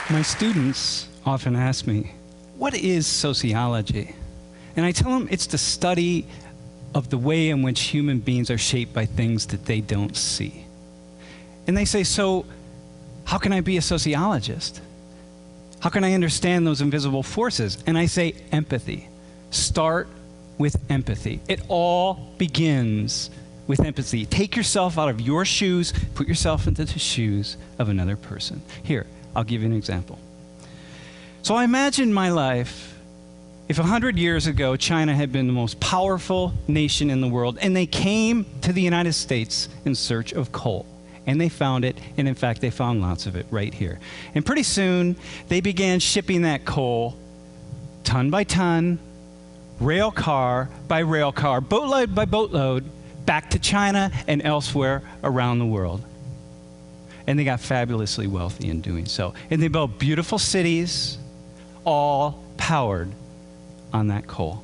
My students often ask me, what is sociology? And I tell them it's the study of the way in which human beings are shaped by things that they don't see. And they say, so how can I be a sociologist? How can I understand those invisible forces? And I say, empathy. Start with empathy. It all begins with empathy. Take yourself out of your shoes, put yourself into the shoes of another person. Here, I'll give you an example. So I imagine my life if 100 years ago China had been the most powerful nation in the world and they came to the United States in search of coal. And they found it, and in fact they found lots of it right here. And pretty soon they began shipping that coal ton by ton, rail car by rail car, boatload by boatload, back to China and elsewhere around the world. And they got fabulously wealthy in doing so. And they built beautiful cities, all powered on that coal.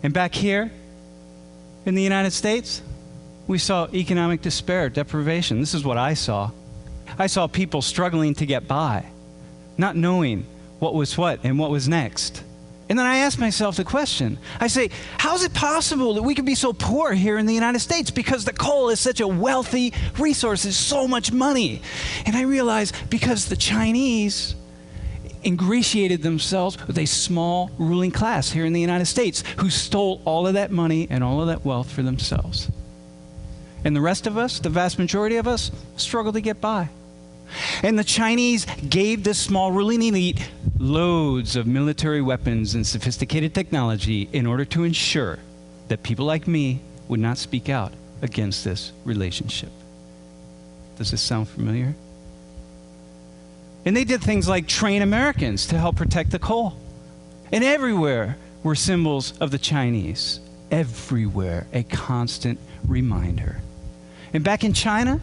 And back here in the United States, we saw economic despair, deprivation. This is what I saw. I saw people struggling to get by, not knowing what was what and what was next. And then I asked myself the question. I say, how is it possible that we could be so poor here in the United States? Because the coal is such a wealthy resource, it's so much money. And I realized because the Chinese ingratiated themselves with a small ruling class here in the United States who stole all of that money and all of that wealth for themselves. And the rest of us, the vast majority of us, struggle to get by. And the Chinese gave this small ruling elite loads of military weapons and sophisticated technology in order to ensure that people like me would not speak out against this relationship. Does this sound familiar? And they did things like train Americans to help protect the coal. And everywhere were symbols of the Chinese. Everywhere, a constant reminder. And back in China,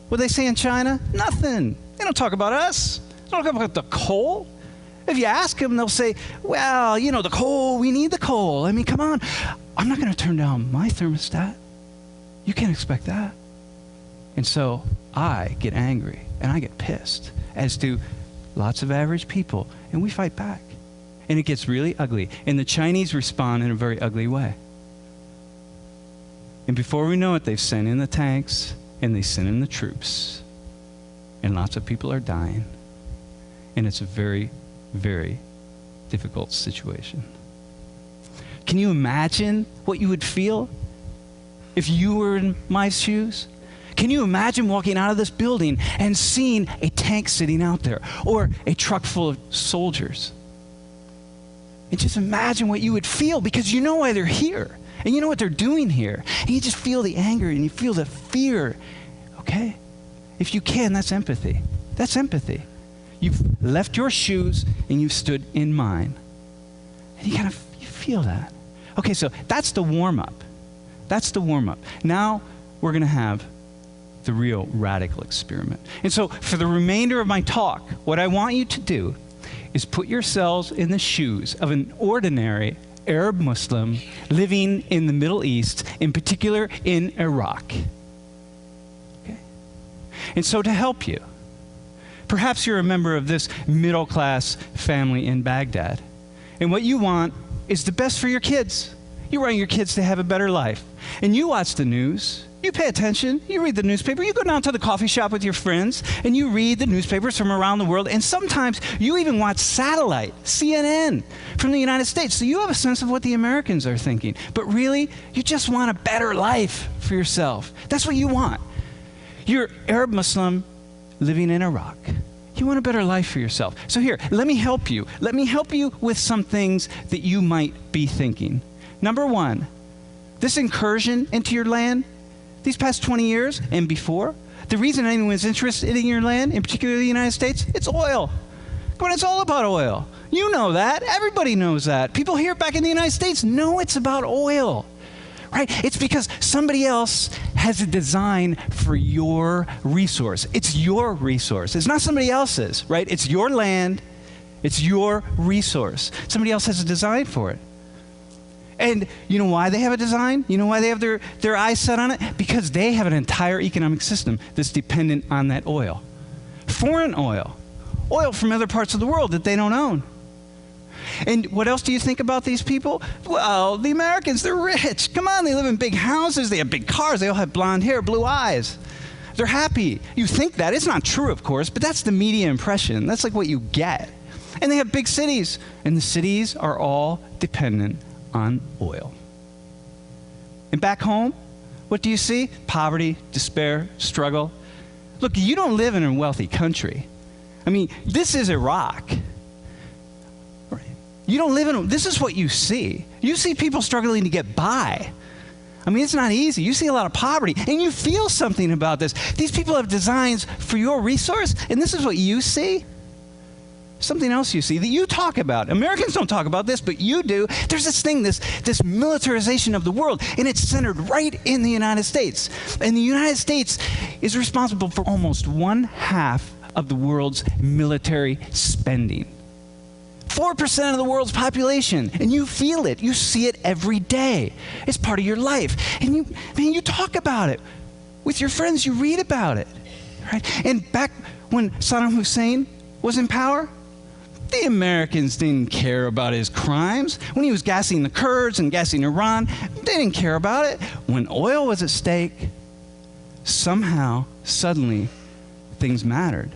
what do they say in China? Nothing. They don't talk about us. They don't talk about the coal. If you ask them, they'll say, well, you know, the coal, we need the coal. I mean, come on. I'm not going to turn down my thermostat. You can't expect that. And so I get angry and I get pissed, as do lots of average people, and we fight back. And it gets really ugly. And the Chinese respond in a very ugly way. And before we know it, they've sent in the tanks, and they send in the troops. And lots of people are dying. And it's a very, very difficult situation. Can you imagine what you would feel if you were in my shoes? Can you imagine walking out of this building and seeing a tank sitting out there or a truck full of soldiers? And just imagine what you would feel, because you know why they're here. And you know what they're doing here. And you just feel the anger and you feel the fear. Okay? If you can, that's empathy. That's empathy. You've left your shoes and you've stood in mine. And you feel that. Okay, so that's the warm-up. That's the warm-up. Now we're going to have the real radical experiment. And so for the remainder of my talk, what I want you to do is put yourselves in the shoes of an ordinary Arab Muslim living in the Middle East, in particular in Iraq. Okay? And so to help you, perhaps you're a member of this middle-class family in Baghdad, and what you want is the best for your kids. You want your kids to have a better life. And you watch the news, you pay attention, you read the newspaper, you go down to the coffee shop with your friends, and you read the newspapers from around the world, and sometimes you even watch satellite, CNN, from the United States, so you have a sense of what the Americans are thinking. But really, you just want a better life for yourself. That's what you want. You're Arab Muslim living in Iraq. You want a better life for yourself. So here, let me help you. Let me help you with some things that you might be thinking. Number one, this incursion into your land, these past 20 years and before, the reason anyone's interested in your land, in particular the United States, it's oil. Come on, it's all about oil. You know that. Everybody knows that. People here back in the United States know it's about oil, right? It's because somebody else has a design for your resource. It's your resource. It's not somebody else's, right? It's your land. It's your resource. Somebody else has a design for it. And you know why they have a design? You know why they have their eyes set on it? Because they have an entire economic system that's dependent on that oil. Foreign oil. Oil from other parts of the world that they don't own. And what else do you think about these people? Well, the Americans, they're rich. Come on, they live in big houses. They have big cars. They all have blonde hair, blue eyes. They're happy. You think that. It's not true, of course, but that's the media impression. That's like what you get. And they have big cities. And the cities are all dependent on oil. And back home, what do you see? Poverty, despair, struggle. Look, you don't live in a wealthy country. I mean, this is Iraq. You don't live in, this is what you see. You see people struggling to get by. I mean, it's not easy. You see a lot of poverty, and you feel something about this. These people have designs for your resource, and this is what you see. Something else you see that you talk about. Americans don't talk about this, but you do. There's this thing, this militarization of the world, and it's centered right in the United States. And the United States is responsible for almost 1/2 of the world's military spending. 4% of the world's population, and you feel it. You see it every day. It's part of your life. And you talk about it. With your friends, you read about it. Right? And back when Saddam Hussein was in power, the Americans didn't care about his crimes. When he was gassing the Kurds and gassing Iran, they didn't care about it. When oil was at stake, somehow, suddenly, things mattered.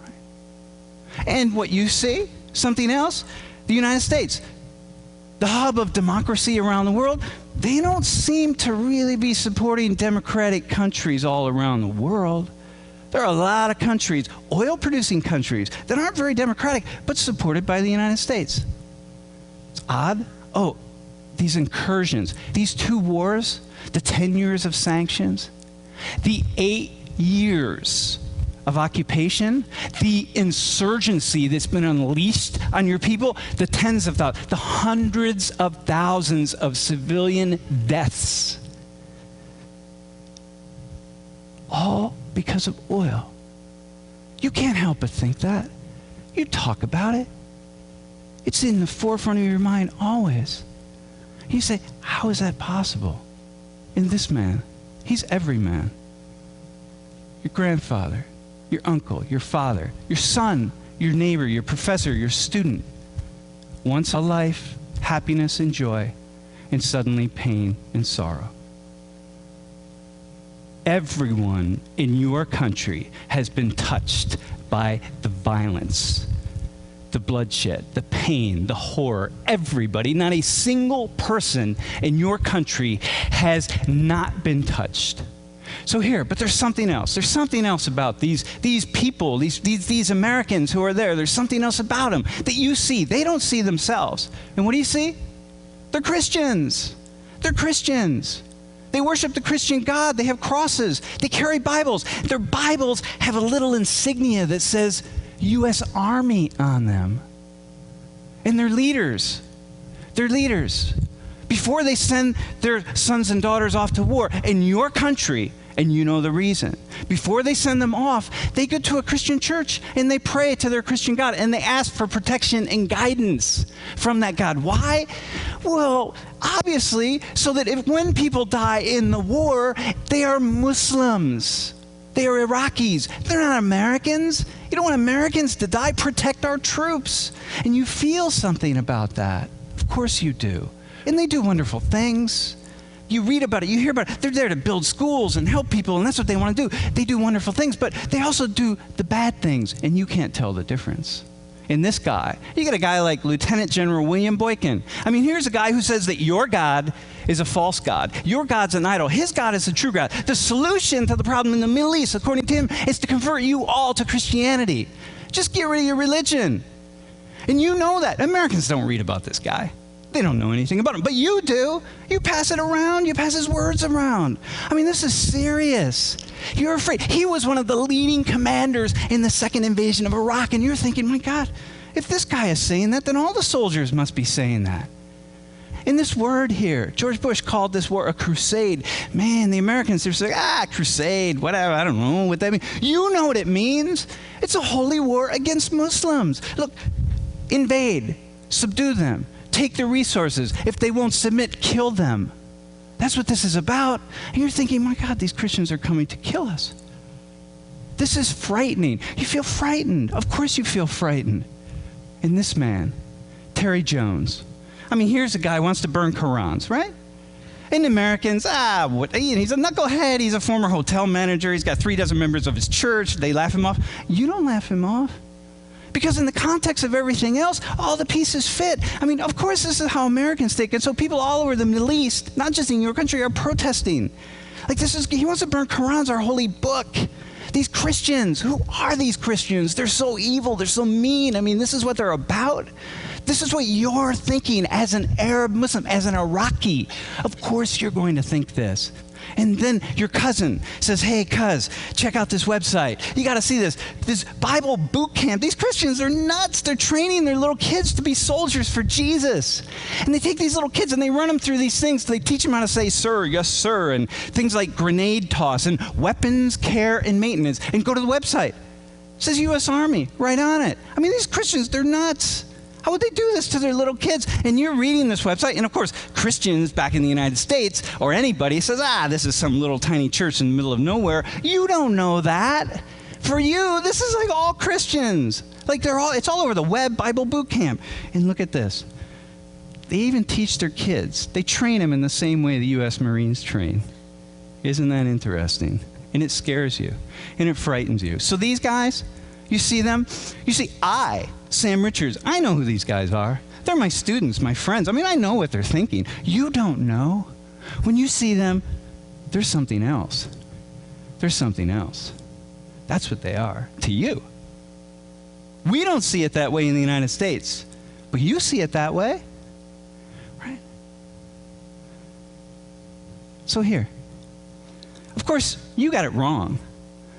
Right? And what you see, something else, the United States, the hub of democracy around the world, they don't seem to really be supporting democratic countries all around the world. There are a lot of countries, oil-producing countries, that aren't very democratic, but supported by the United States. It's odd. Oh, these incursions, these 2 wars, the 10 years of sanctions, the 8 years of occupation, the insurgency that's been unleashed on your people, the tens of thousands, the hundreds of thousands of civilian deaths, all because of oil. You can't help but think that. You talk about it. It's in the forefront of your mind always. You say, how is that possible? In this man, he's every man. Your grandfather, your uncle, your father, your son, your neighbor, your professor, your student. Once a life, happiness and joy, and suddenly pain and sorrow. Everyone in your country has been touched by the violence, the bloodshed, the pain, the horror. Everybody, not a single person in your country has not been touched. So here, but there's something else. There's something else about these people, these Americans who are there. There's something else about them that you see. They don't see themselves. And what do you see? They're Christians. They're Christians. They worship the Christian God. They have crosses. They carry Bibles. Their Bibles have a little insignia that says U.S. Army on them. And they're leaders. They're leaders. Before they send their sons and daughters off to war in your country, and you know the reason, before they send them off, they go to a Christian church and they pray to their Christian God and they ask for protection and guidance from that God. Why? Well, obviously, so that when people die in the war, they are Muslims. They are Iraqis. They're not Americans. You don't want Americans to die. Protect our troops. And you feel something about that. Of course you do. And they do wonderful things. You read about it, you hear about it. They're there to build schools and help people, and that's what they want to do. They do wonderful things, but they also do the bad things, and you can't tell the difference. In this guy, you get a guy like Lieutenant General William Boykin. I mean, here's a guy who says that your God is a false God. Your God's an idol. His God is a true God. The solution to the problem in the Middle East, according to him, is to convert you all to Christianity. Just get rid of your religion. And you know that. Americans don't read about this guy. They don't know anything about him, but you do. You pass it around. You pass his words around. I mean, this is serious. You're afraid. He was one of the leading commanders in the second invasion of Iraq, and you're thinking, my God, if this guy is saying that, then all the soldiers must be saying that. In this word here, George Bush called this war a crusade. Man, the Americans, they're like, crusade, whatever, I don't know what that means. You know what it means. It's a holy war against Muslims. Look, invade, subdue them, take their resources. If they won't submit, kill them. That's what this is about. And you're thinking, my God, these Christians are coming to kill us. This is frightening. You feel frightened. Of course you feel frightened. And this man, Terry Jones, I mean, here's a guy who wants to burn Qurans, right? And Americans, he's a knucklehead. He's a former hotel manager. He's got 3 dozen members of his church. They laugh him off. You don't laugh him off. Because in the context of everything else, all the pieces fit. I mean, of course, this is how Americans think. And so people all over the Middle East, not just in your country, are protesting. Like he wants to burn Qurans, our holy book. These Christians, who are these Christians? They're so evil. They're so mean. I mean, this is what they're about. This is what you're thinking as an Arab Muslim, as an Iraqi. Of course you're going to think this. And then your cousin says, hey, cuz, check out this website. You got to see this Bible boot camp. These Christians are nuts. They're training their little kids to be soldiers for Jesus. And they take these little kids and they run them through these things. They teach them how to say, sir, yes, sir, and things like grenade toss and weapons, care, and maintenance. And go to the website. It says U.S. Army right on it. I mean, these Christians, they're nuts. How would they do this to their little kids? And you're reading this website, and of course, Christians back in the United States, or anybody says, this is some little tiny church in the middle of nowhere. You don't know that. For you, this is like all Christians. Like it's all over the web, Bible boot camp. And look at this. They even teach their kids. They train them in the same way the U.S. Marines train. Isn't that interesting? And it scares you, and it frightens you. So these guys, you see them? You see, Sam Richards, I know who these guys are. They're my students, my friends. I mean, I know what they're thinking. You don't know. When you see them, there's something else. There's something else. That's what they are to you. We don't see it that way in the United States, but you see it that way, right? So here, of course, you got it wrong.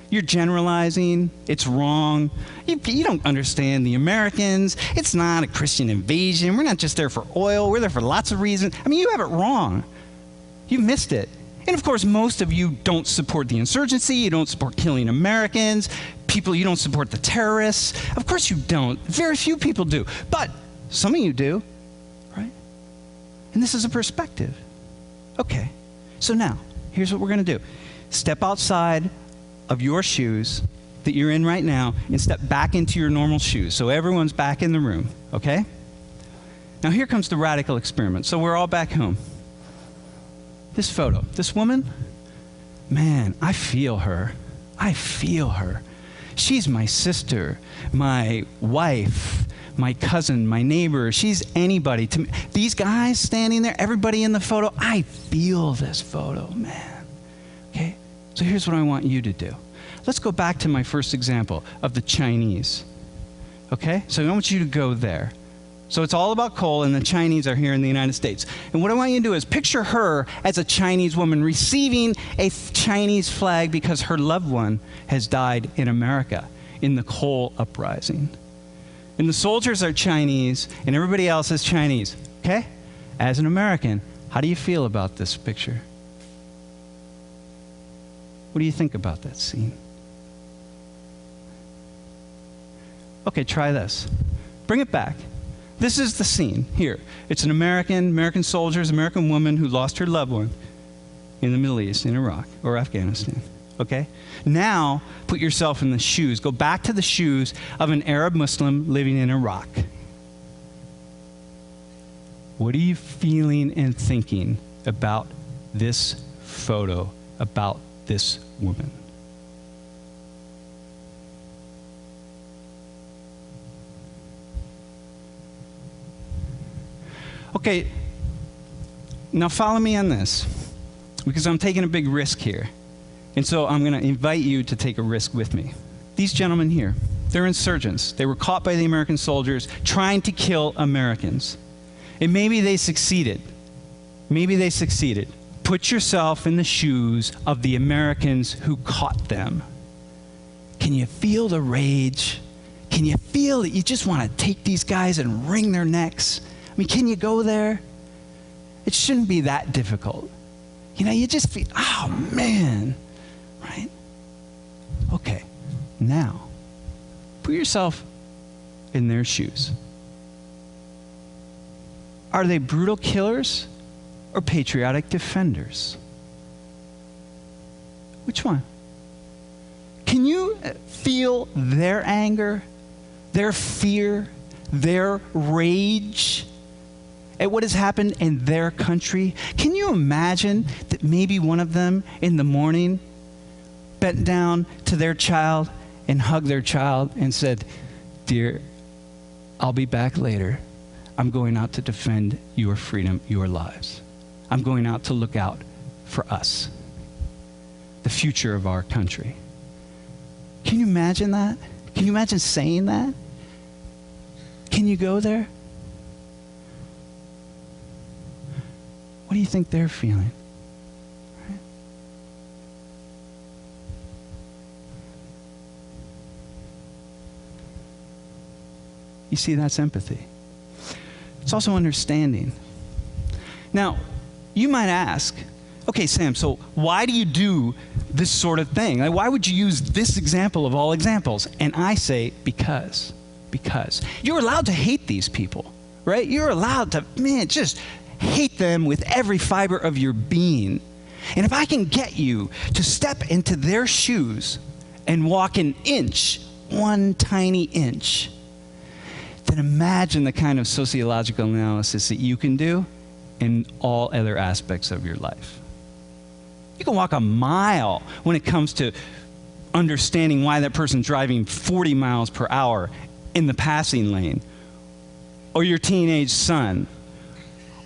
You're generalizing. It's wrong. You don't understand the Americans. It's not a Christian invasion. We're not just there for oil. We're there for lots of reasons. I mean, you have it wrong. You missed it. And of course, most of you don't support the insurgency. You don't support killing Americans. You don't support the terrorists. Of course you don't. Very few people do. But some of you do, right? And this is a perspective. Okay. So now, here's what we're going to do. Step outside of your shoes that you're in right now and step back into your normal shoes. So everyone's back in the room, okay? Now here comes the radical experiment. So we're all back home. This photo, this woman, man, I feel her. I feel her. She's my sister, my wife, my cousin, my neighbor. She's anybody to me. These guys standing there, everybody in the photo, I feel this photo, man. Okay? So here's what I want you to do. Let's go back to my first example of the Chinese. Okay? So I want you to go there. So it's all about coal, and the Chinese are here in the United States. And what I want you to do is picture her as a Chinese woman receiving a Chinese flag because her loved one has died in America in the coal uprising. And the soldiers are Chinese, and everybody else is Chinese. Okay? As an American, how do you feel about this picture? What do you think about that scene? Okay, try this. Bring it back. This is the scene here. It's an American soldiers, American woman who lost her loved one in the Middle East, in Iraq or Afghanistan. Okay? Now, put yourself in the shoes. Go back to the shoes of an Arab Muslim living in Iraq. What are you feeling and thinking about this photo, about this woman? Okay, now follow me on this, because I'm taking a big risk here. And so I'm going to invite you to take a risk with me. These gentlemen here, they're insurgents. They were caught by the American soldiers trying to kill Americans. And maybe they succeeded. Maybe they succeeded. Put yourself in the shoes of the Americans who caught them. Can you feel the rage? Can you feel that you just want to take these guys and wring their necks? I mean, can you go there? It shouldn't be that difficult. You know, you just feel, oh man, right? Okay, now, put yourself in their shoes. Are they brutal killers or patriotic defenders? Which one? Can you feel their anger, their fear, their rage at what has happened in their country? Can you imagine that maybe one of them in the morning bent down to their child and hugged their child and said, "Dear, I'll be back later. I'm going out to defend your freedom, your lives. I'm going out to look out for us, the future of our country." Can you imagine that? Can you imagine saying that? Can you go there? What do you think they're feeling? Right? You see, that's empathy. It's also understanding. Now, you might ask, okay, Sam, so why do you do this sort of thing? Like, why would you use this example of all examples? And I say, because. You're allowed to hate these people, right? You're allowed to, just hate them with every fiber of your being. And if I can get you to step into their shoes and walk an inch, one tiny inch, then imagine the kind of sociological analysis that you can do in all other aspects of your life. You can walk a mile when it comes to understanding why that person's driving 40 miles per hour in the passing lane, or your teenage son,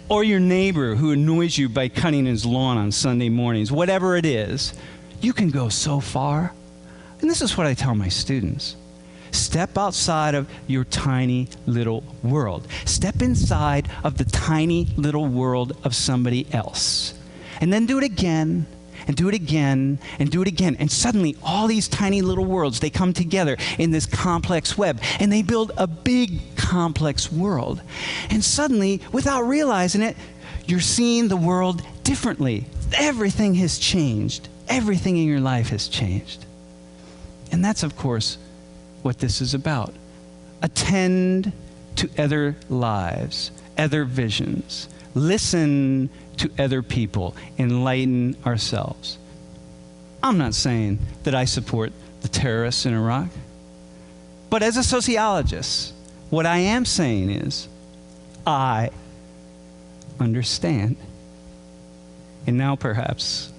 or your neighbor who annoys you by cutting his lawn on Sunday mornings. Whatever it is, you can go so far. And this is what I tell my students. Step outside of your tiny little world. Step inside of the tiny little world of somebody else. And then do it again, and do it again, and do it again. And suddenly, all these tiny little worlds, they come together in this complex web, and they build a big, complex world. And suddenly, without realizing it, you're seeing the world differently. Everything has changed. Everything in your life has changed. And that's, of course, what this is about. Attend to other lives, other visions. Listen to other people, enlighten ourselves. I'm not saying that I support the terrorists in Iraq, but as a sociologist, what I am saying is I understand. And now perhaps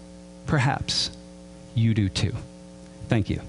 you do too. Thank you.